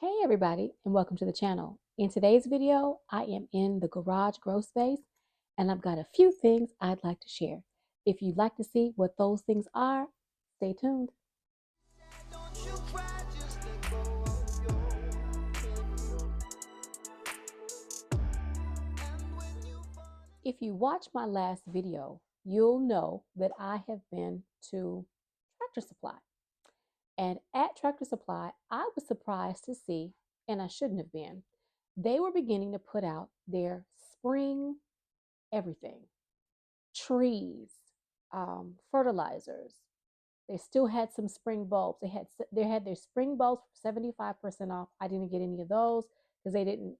Hey everybody, and welcome to the channel. In today's video, I am in the garage grow space and I've got a few things I'd like to share. If you'd like to see what those things are, stay tuned. If you watch my last video, you'll know that I have been to Tractor Supply. And at Tractor Supply, I was surprised to see, and I shouldn't have been, they were beginning to put out their spring everything. Trees, fertilizers. They still had some spring bulbs. They had their spring bulbs for 75% off. I didn't get any of those because they didn't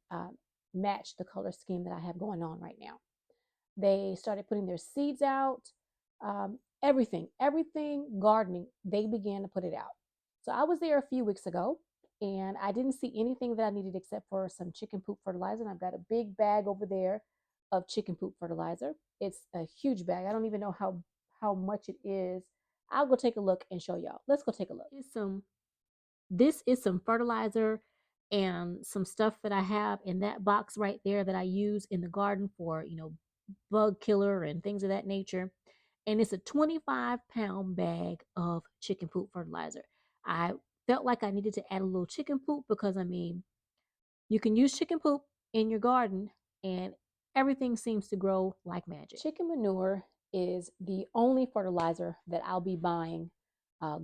match the color scheme that I have going on right now. They started putting their seeds out. Everything gardening. They began to put it out. So I was there a few weeks ago, and I didn't see anything that I needed except for some chicken poop fertilizer. And I've got a big bag over there of chicken poop fertilizer. It's a huge bag. I don't even know how much it is. I'll go take a look and show y'all. Let's go take a look. This is some fertilizer and some stuff that I have in that box right there that I use in the garden for, bug killer and things of that nature. And it's a 25-pound bag of chicken poop fertilizer. I felt like I needed to add a little chicken poop because, you can use chicken poop in your garden and everything seems to grow like magic. Chicken manure is the only fertilizer that I'll be buying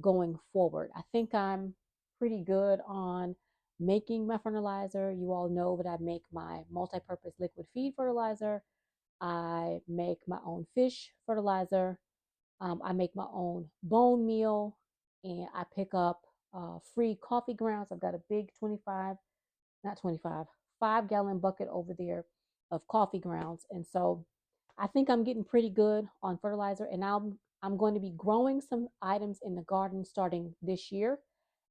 going forward. I think I'm pretty good on making my fertilizer. You all know that I make my multi-purpose liquid feed fertilizer. I make my own fish fertilizer. I make my own bone meal, and I pick up free coffee grounds. I've got a big 5-gallon bucket over there of coffee grounds. And so I think I'm getting pretty good on fertilizer, and I'm going to be growing some items in the garden starting this year,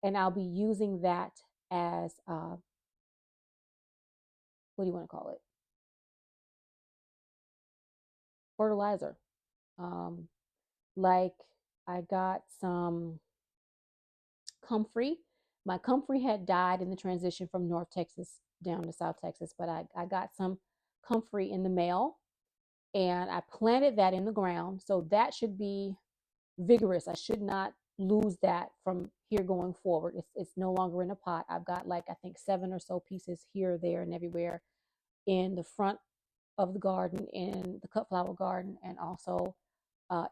and I'll be using that as what do you want to call it? Fertilizer. Um, like I got some comfrey. My comfrey had died in the transition from North Texas down to South Texas, but I got some comfrey in the mail and I planted that in the ground. So that should be vigorous. I should not lose that from here going forward. It's no longer in a pot. I've got like I think 7 or so pieces here, there, and everywhere in the front of the garden, in the cut flower garden, and also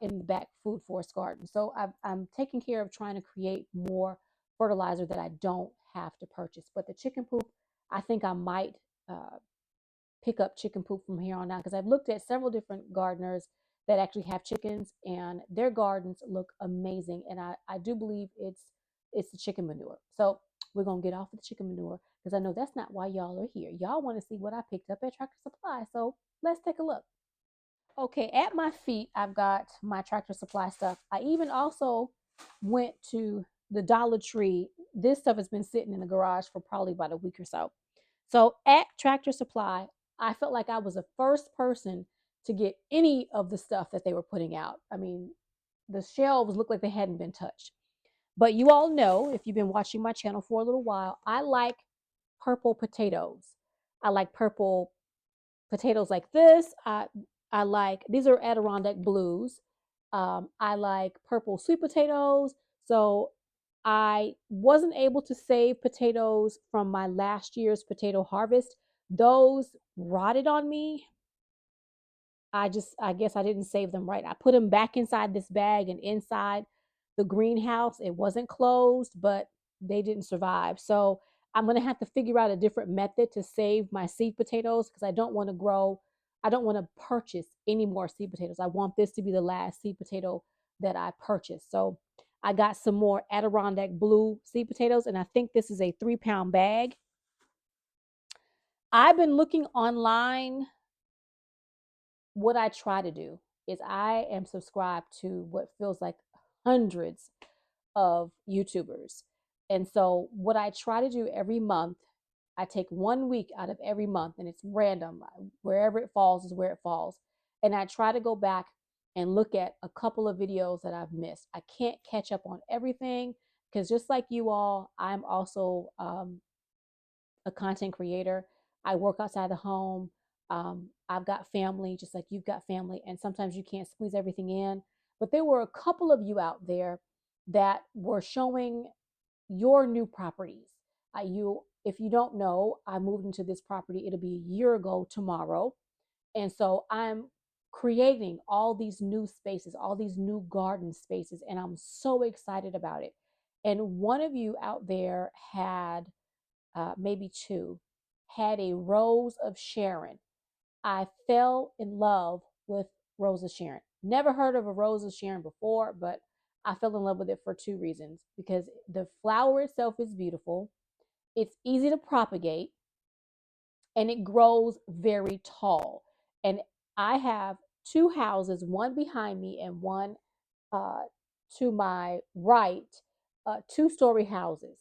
in the back food forest garden. So I'm taking care of trying to create more fertilizer that I don't have to purchase. But the chicken poop, I think I might pick up chicken poop from here on out because I've looked at several different gardeners that actually have chickens and their gardens look amazing. And I do believe it's the chicken manure. So we're gonna get off of the chicken manure because I know that's not why y'all are here. Y'all want to see what I picked up at Tractor Supply. So let's take a look. Okay, at my feet, I've got my Tractor Supply stuff. I even also went to the Dollar Tree. This stuff has been sitting in the garage for probably about a week or so. So at Tractor Supply, I felt like I was the first person to get any of the stuff that they were putting out. I mean, the shelves looked like they hadn't been touched. But you all know, if you've been watching my channel for a little while, I like purple potatoes. I like purple potatoes like this. I like, these are Adirondack blues. I like purple sweet potatoes. So I wasn't able to save potatoes from my last year's potato harvest. Those rotted on me. I guess I didn't save them right. I put them back inside this bag and inside the greenhouse. It wasn't closed, but they didn't survive. So I'm going to have to figure out a different method to save my seed potatoes because I don't want to purchase any more seed potatoes. I want this to be the last seed potato that I purchase. So I got some more Adirondack blue seed potatoes, and I think this is a 3-pound bag. I've been looking online. What I try to do is I am subscribed to what feels like hundreds of YouTubers. And so what I try to do every month, I take 1 week out of every month and it's random. Wherever it falls is where it falls. And I try to go back and look at a couple of videos that I've missed. I can't catch up on everything because just like you all, I'm also a content creator. I work outside the home. I've got family, just like you've got family, and sometimes you can't squeeze everything in. But there were a couple of you out there that were showing your new properties. If you don't know, I moved into this property. It'll be a year ago tomorrow, and so I'm creating all these new spaces, all these new garden spaces, and I'm so excited about it. And one of you out there had, maybe two, had a Rose of Sharon. I fell in love with Rose of Sharon. Never heard of a Rose of Sharon before, but I fell in love with it for two reasons. Because the flower itself is beautiful, it's easy to propagate, and it grows very tall. And I have two houses, one behind me and one uh, to my right, two-story houses.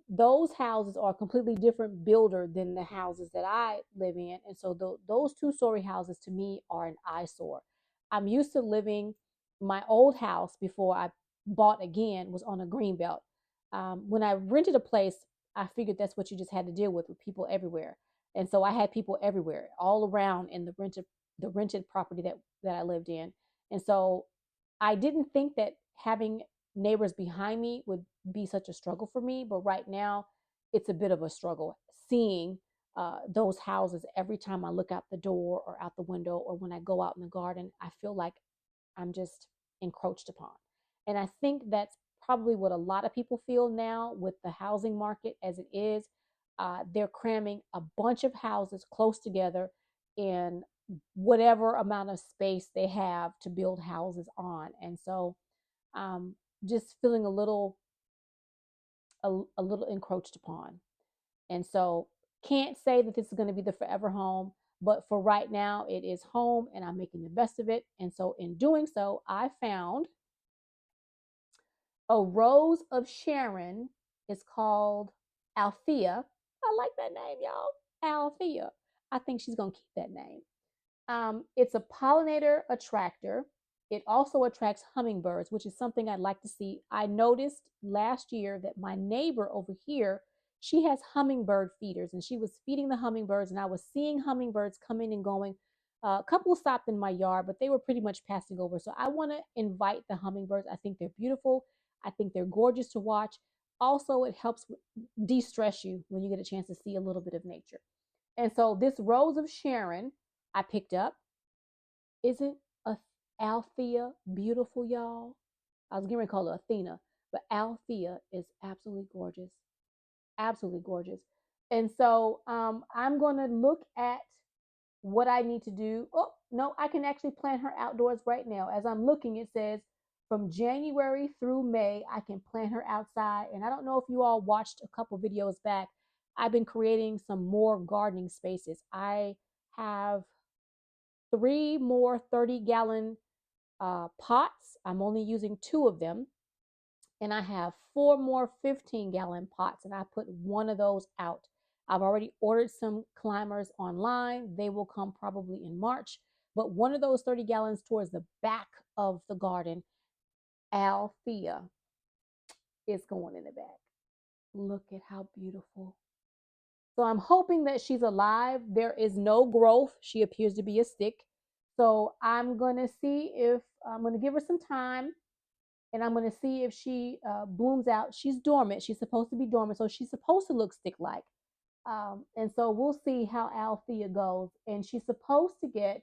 Those houses are a completely different builder than the houses that I live in. And so those two-story houses to me are an eyesore. I'm used to living, my old house before I bought again was on a green belt. When I rented a place, I figured that's what you just had to deal with people everywhere. And so I had people everywhere, all around in the rented property that I lived in. And so I didn't think that having neighbors behind me would be such a struggle for me, but right now it's a bit of a struggle seeing those houses every time I look out the door or out the window or when I go out in the garden. I feel like I'm just encroached upon. And I think that's probably what a lot of people feel now with the housing market as it is. They're cramming a bunch of houses close together in whatever amount of space they have to build houses on. And so just feeling a little encroached upon. And so can't say that this is going to be the forever home, but for right now it is home and I'm making the best of it. And so in doing so, I found a Rose of Sharon. It's called Althea. I like that name, y'all. Althea. I think she's going to keep that name. It's a pollinator attractor. It also attracts hummingbirds, which is something I'd like to see. I noticed last year that my neighbor over here, she has hummingbird feeders, and she was feeding the hummingbirds, and I was seeing hummingbirds coming and going. A couple stopped in my yard, but they were pretty much passing over. So I want to invite the hummingbirds. I think they're beautiful. I think they're gorgeous to watch. Also, it helps de-stress you when you get a chance to see a little bit of nature. And so this Rose of Sharon I picked up. Isn't Althea beautiful, y'all? I was going to call her Athena, but Althea is absolutely gorgeous. Absolutely gorgeous. And so I'm going to look at what I need to do. Oh, no, I can actually plant her outdoors right now. As I'm looking, it says from January through May, I can plant her outside. And I don't know if you all watched a couple videos back. I've been creating some more gardening spaces. I have three more 30-gallon pots. I'm only using two of them. And I have four more 15-gallon pots, and I put one of those out. I've already ordered some climbers online. They will come probably in March. But one of those 30 gallons towards the back of the garden, Althea, is going in the back. Look at how beautiful. So I'm hoping that she's alive. There is no growth. She appears to be a stick. So I'm going to see if I'm going to give her some time, and I'm going to see if she blooms out. She's dormant. She's supposed to be dormant. So she's supposed to look stick like. And so we'll see how Althea goes. And she's supposed to get,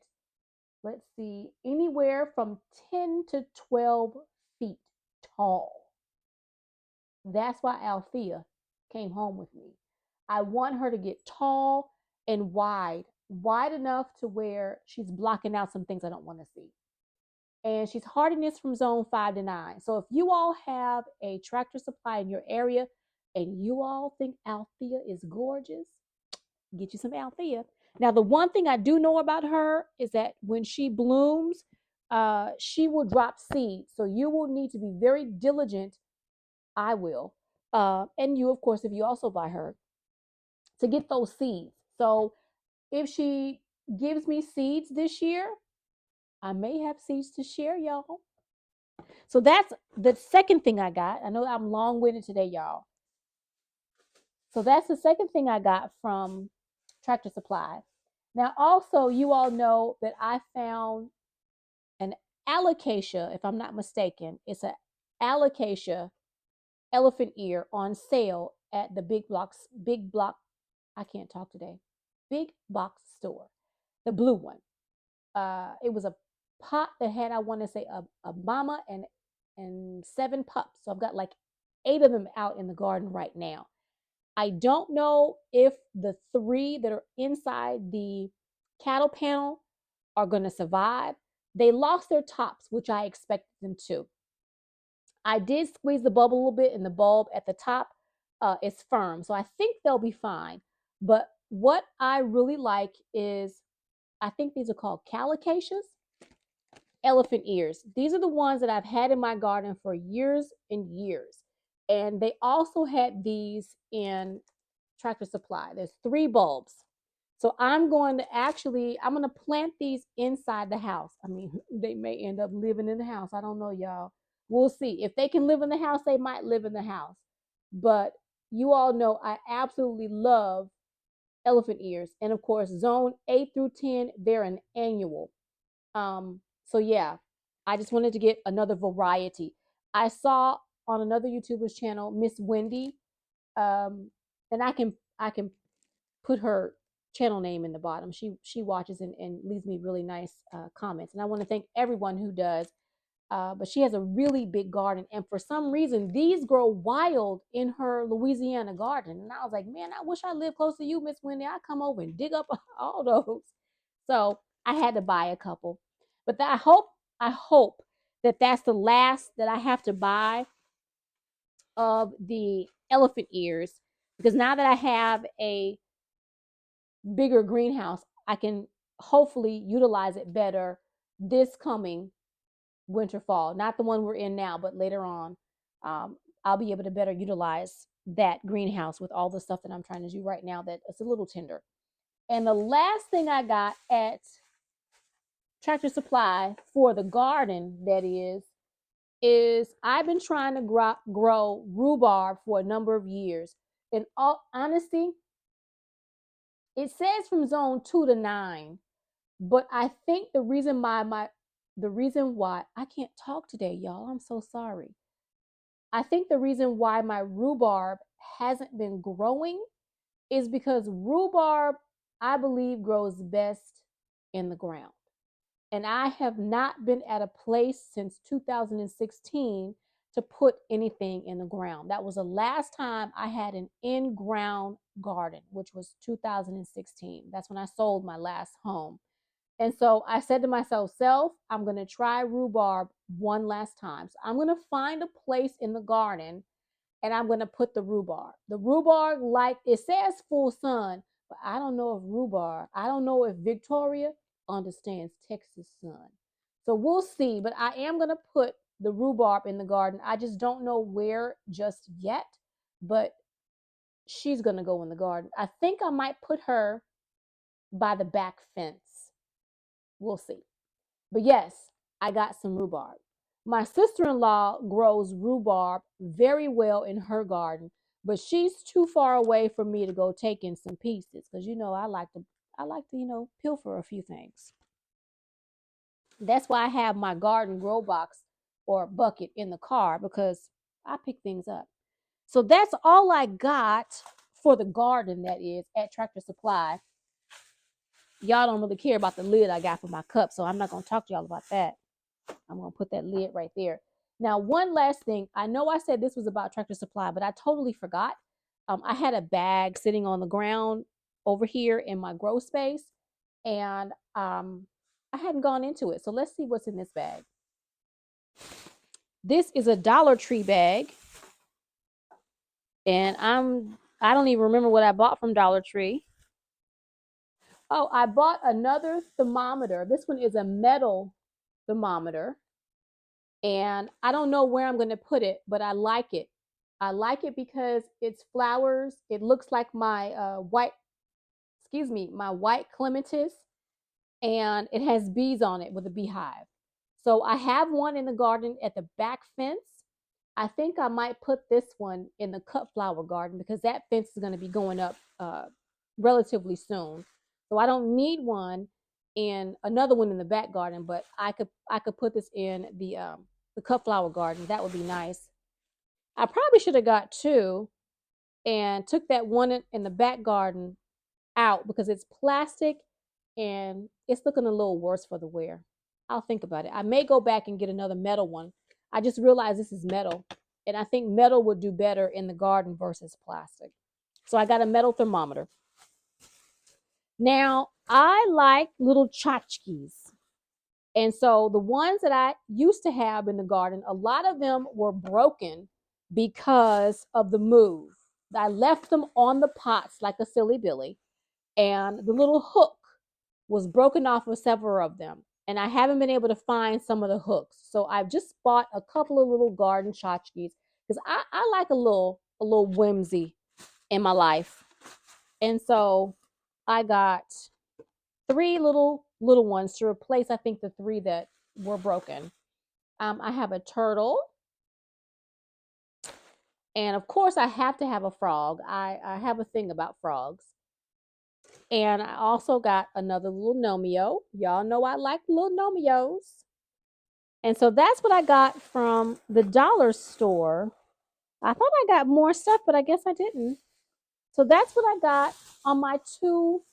let's see, anywhere from 10 to 12 feet tall. That's why Althea came home with me. I want her to get tall and wide enough to where she's blocking out some things I don't want to see. And she's hardiness from zone 5 to 9. So if you all have a Tractor Supply in your area and you all think Althea is gorgeous, get you some Althea. Now, the one thing I do know about her is that when she blooms, she will drop seeds. So you will need to be very diligent. I will. And you, of course, if you also buy her, to get those seeds. So if she gives me seeds this year, I may have seeds to share, y'all. So that's the second thing I got. I know I'm long-winded today, y'all. So that's the second thing I got from Tractor Supply. Now, also, you all know that I found an alocasia, if I'm not mistaken. It's an alocasia elephant ear on sale at the big block, I can't talk today, big box store, the blue one. It was a pot that had, I want to say, a mama and seven pups. So I've got like 8 of them out in the garden right now. I don't know if the 3 that are inside the cattle panel are going to survive. They lost their tops, which I expected them to. I did squeeze the bulb a little bit, and the bulb at the top is firm. So I think they'll be fine. But what I really like is, I think these are called calicaceous elephant ears. These are the ones that I've had in my garden for years and years. And they also had these in Tractor Supply. There's 3 bulbs. So I'm going to plant these inside the house. I mean, they may end up living in the house. I don't know, y'all. We'll see. If they can live in the house, they might live in the house. But you all know I absolutely love elephant ears. And of course, zone 8 through 10, they're an annual. So yeah, I just wanted to get another variety. I saw on another YouTuber's channel, Miss Wendy, and I can put her channel name in the bottom. She watches and leaves me really nice comments, and I want to thank everyone who does. But she has a really big garden, and for some reason, these grow wild in her Louisiana garden. And I was like, man, I wish I lived close to you, Miss Wendy. I'd come over and dig up all those. So I had to buy a couple. But I hope that that's the last that I have to buy of the elephant ears, because now that I have a bigger greenhouse, I can hopefully utilize it better this coming winter fall. Not the one we're in now, but later on, I'll be able to better utilize that greenhouse with all the stuff that I'm trying to do right now that it's a little tender. And the last thing I got at Tractor Supply for the garden, that is I've been trying to grow rhubarb for a number of years. In all honesty, it says from zone 2 to 9, but I think the reason why I can't talk today, y'all, I'm so sorry. I think the reason why my rhubarb hasn't been growing is because rhubarb, I believe, grows best in the ground. And I have not been at a place since 2016 to put anything in the ground. That was the last time I had an in-ground garden, which was 2016. That's when I sold my last home. And so I said to myself, self, I'm going to try rhubarb one last time. So I'm going to find a place in the garden and I'm going to put the rhubarb. The rhubarb, like it says full sun, but I don't know if I don't know if Victoria understands Texas sun. So we'll see, but I am going to put the rhubarb in the garden. I just don't know where just yet, but she's going to go in the garden. I think I might put her by the back fence. We'll see. But yes, I got some rhubarb. My sister-in-law grows rhubarb very well in her garden, but she's too far away for me to go take in some pieces because I like to pilfer a few things. That's why I have my garden grow box or bucket in the car, because I pick things up. So that's all I got for the garden, that is, at Tractor Supply. Y'all don't really care about the lid I got for my cup, so I'm not going to talk to y'all about that. I'm going to put that lid right there. Now, one last thing. I know I said this was about Tractor Supply, but I totally forgot. I had a bag sitting on the ground over here in my grow space, and I hadn't gone into it. So let's see what's in this bag. This is a Dollar Tree bag, and I don't even remember what I bought from Dollar Tree. Oh, I bought another thermometer. This one is a metal thermometer. And I don't know where I'm going to put it, but I like it. I like it because it's flowers. It looks like my my white clematis, and it has bees on it with a beehive. So I have one in the garden at the back fence. I think I might put this one in the cut flower garden because that fence is going to be going up relatively soon. So I don't need one in another one in the back garden, but I could put this in the cut flower garden. That would be nice. I probably should have got two and took that one in the back garden out because it's plastic and it's looking a little worse for the wear. I'll think about it. I may go back and get another metal one. I just realized this is metal, and I think metal would do better in the garden versus plastic. So I got a metal thermometer. Now, I like little tchotchkes. And so the ones that I used to have in the garden, a lot of them were broken because of the move. I left them on the pots like a silly Billy, and the little hook was broken off of several of them. And I haven't been able to find some of the hooks. So I've just bought a couple of little garden tchotchkes because I like a little whimsy in my life. And so I got three little ones to replace, I think, the three that were broken. I have a turtle, and of course, I have to have a frog. I have a thing about frogs. And I also got another little Nomeo. Y'all know I like little Nomeos. And so that's what I got from the dollar store. I thought I got more stuff, but I guess I didn't. So that's what I got on my two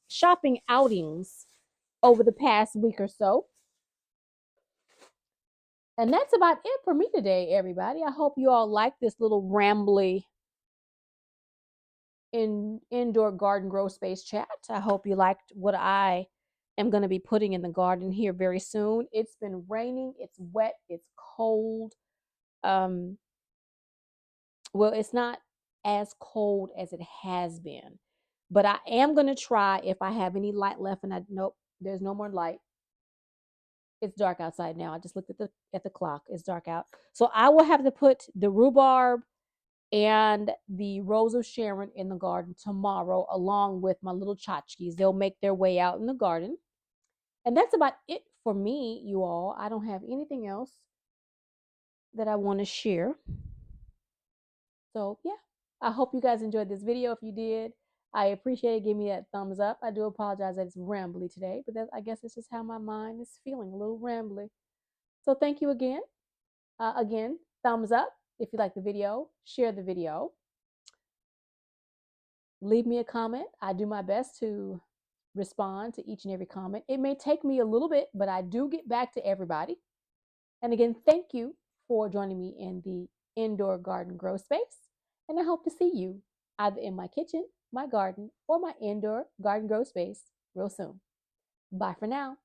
shopping outings over the past week or so. And that's about it for me today, everybody. I hope you all like this little rambly indoor garden grow space chat. I hope you liked what I am going to be putting in the garden here very soon. It's been raining, it's wet, it's cold. Um, well, it's not as cold as it has been, but I am going to try if I have any light left. And I nope, there's no more light. It's dark outside now. I just looked at the clock. It's dark out. So I will have to put the rhubarb and the Rose of Sharon in the garden tomorrow, along with my little tchotchkes. They'll make their way out in the garden. And that's about it for me, you all. I don't have anything else that I want to share. So, yeah, I hope you guys enjoyed this video. If you did, I appreciate it. Give me that thumbs up. I do apologize that it's rambly today, but I guess it's just how my mind is feeling, a little rambly. So, thank you again. Again, thumbs up if you like the video, share the video. Leave me a comment. I do my best to respond to each and every comment. It may take me a little bit, but I do get back to everybody. And again, thank you for joining me in the indoor garden grow space. And I hope to see you either in my kitchen, my garden, or my indoor garden grow space real soon. Bye for now.